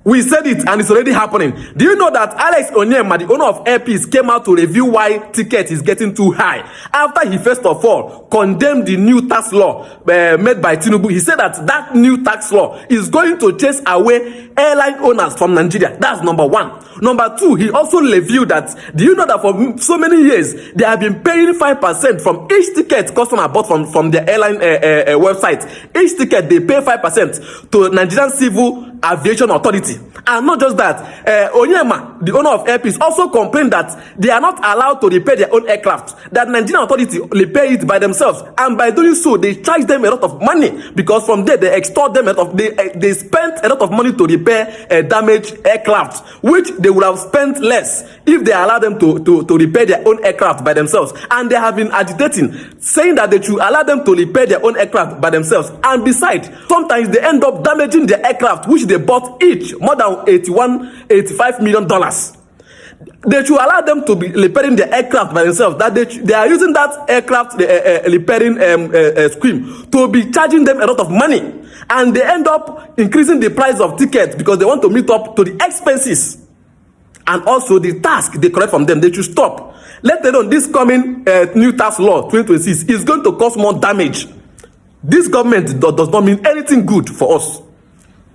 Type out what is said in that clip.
We said it, and it's already happening. Do you know that Alex Onyema, the owner of Air Peace, came out to review why ticket is getting too high after he first of all condemned the new tax law made by Tinubu? He said that new tax law is going to chase away airline owners from Nigeria. That's number one. Number two, he also reviewed that, do you know that for so many years they have been paying 5% from each ticket customer bought from the airline website. Each ticket they pay 5% to Nigerian Civil Aviation Authority. And not just that, Onyema, the owner of Air Peace, also complained that they are not allowed to repair their own aircraft, that Nigerian authority repair it by themselves, and by doing so they charge them a lot of money, because from there they extort them a lot of, they spent a lot of money to repair damaged aircraft, which they would have spent less if they allow them to repair their own aircraft by themselves. And they have been agitating, saying that they should allow them to repair their own aircraft by themselves. And besides, sometimes they end up damaging their aircraft, which they bought each more than $85 million. They should allow them to be repairing the aircraft by themselves. That they are using that aircraft repairing scheme to be charging them a lot of money, and they end up increasing the price of tickets because they want to meet up to the expenses and also the task they collect from them. They should stop. Let alone this coming new tax law 2026 is going to cause more damage. This government does not mean anything good for us.